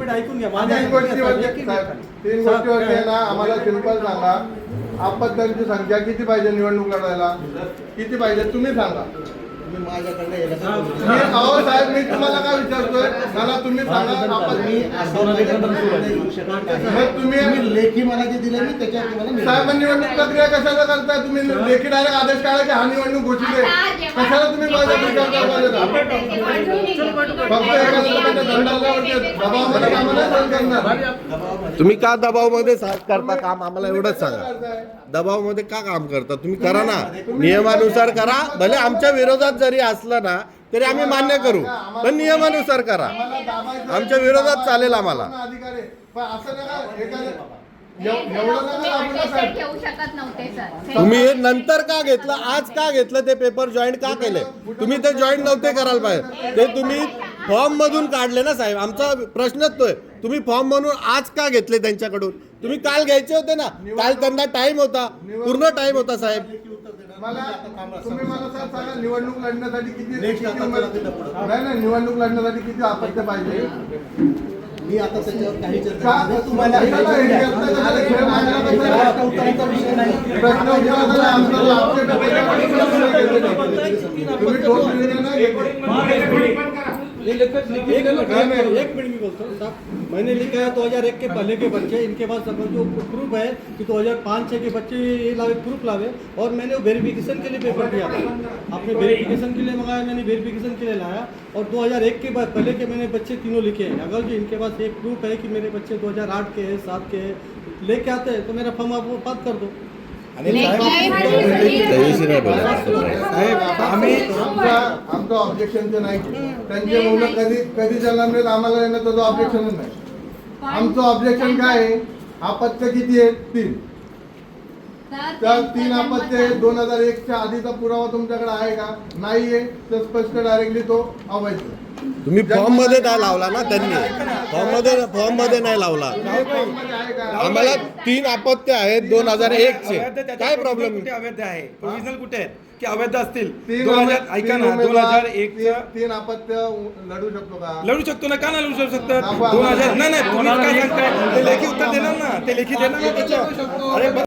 Minute ऐकून घ्या. तीन गोष्टीवरती ना आम्हाला सिंपल सांगा, आपत्त्यांची संख्या किती पाहिजे निवडणूक लढवायला, किती पाहिजे तुम्ही सांगा. अहो साहेब, मी तुम्हाला काय विचारतोय, मला तुम्ही सांगा. तुम्ही लेखी मला जे दिलं मी त्याच्यावर साहेब निवडणूक प्रक्रिया कशाला करताय तुम्ही? लेखी डायरेक्ट आदेश काढा की हा निवडणूक घोषित आहे, कशाला तुम्ही बळजबरी करता? फक्त एका लोकांच्या दंडाला दबावामध्ये कामं नाही सहन करणार. तुम्ही का दबावमध्ये करता काम आम्हाला एवढंच सांगा. दबावमध्ये का काम करता तुम्ही? करा ना, नियमानुसार करा. भले आमच्या विरोधात जरी असलं ना तरी आम्ही मान्य करू, पण नियमानुसार करा. आमच्या विरोधात चालेल आम्हाला. अधिकार आहे, पण असं नका तुम्ही हे नंतर का घेतलं, आज का घेतलं, ते पेपर जॉईंट का केले? तुम्ही ते जॉईंट नव्हते करायला पाहिजे. ते तुम्ही फॉर्म मधून काढले ना साहेब. आमचा प्रश्नच तोय, तुम्ही फॉर्म म्हणून आज का घेतले त्यांच्याकडून? तुम्ही काल घ्यायचे होते ना. काल त्यांना टाइम होता, पूर्ण टाइम होता साहेब. तुम्ही मला सांगा, निवडणूक लढण्यासाठी किती नाही निवडणूक लढण्यासाठी किती आपत्त्या पाहिजे? मी आता त्याच्यावर काही चर्चा तुम्हाला एक मिनट मी बोलता हूँ साहब. मैंने लिखा है 2001 के पहले के बच्चे, इनके पास सब जो प्रूफ है कि 2005-6 के बच्चे ये लावे, प्रूफ लावे. और मैंने वेरिफिकेशन के लिए पेपर दिया था. आपने वेरिफिकेशन के लिए मंगाया, मैंने वेरिफिकेशन के लिए लाया. और 2001 के बाद पहले के मैंने बच्चे तीनों लिखे हैं. अगर जो इनके पास एक प्रूफ है कि मेरे बच्चे 2008 के हैं, 7 के हैं, लेके आते हैं तो मेरा फॉर्म आप वो पास कर दो. आमचं ऑब्जेक्शनचं नाही, त्यांचे मुलं कधी जन्मलेत आम्हाला येणं त्याचं ऑब्जेक्शनच नाही. आमचं ऑब्जेक्शन काय आहे? आपत्त्य किती आहे? 3. त्या 3 आपत्त्य 2001च्या आधीचा पुरावा तुमच्याकडे आहे का? नाहीये, तर स्पष्ट डायरेक्टली तो अवैध. तुम्ही फॉर्म मध्ये नाही लावला ना त्यांनी. फॉर्म मध्ये नाही लावला. आम्हाला 3 आपत्त्य आहेत 2001 चे. काय प्रॉब्लेम? अवैध आहे, प्रोव्हिजनल कुठे आहेत की अवैध असतील? 2000 ऐका ना, 2001 3 आपत्त्य लढू शकतो का? लढू शकतो ना, का नाही लढू शकतात? 2000 नाही तुम्ही काय सांगताय? ते लेखी उत्तर देणार ना, ते लेखी देणार ना त्याच्यावर. अरे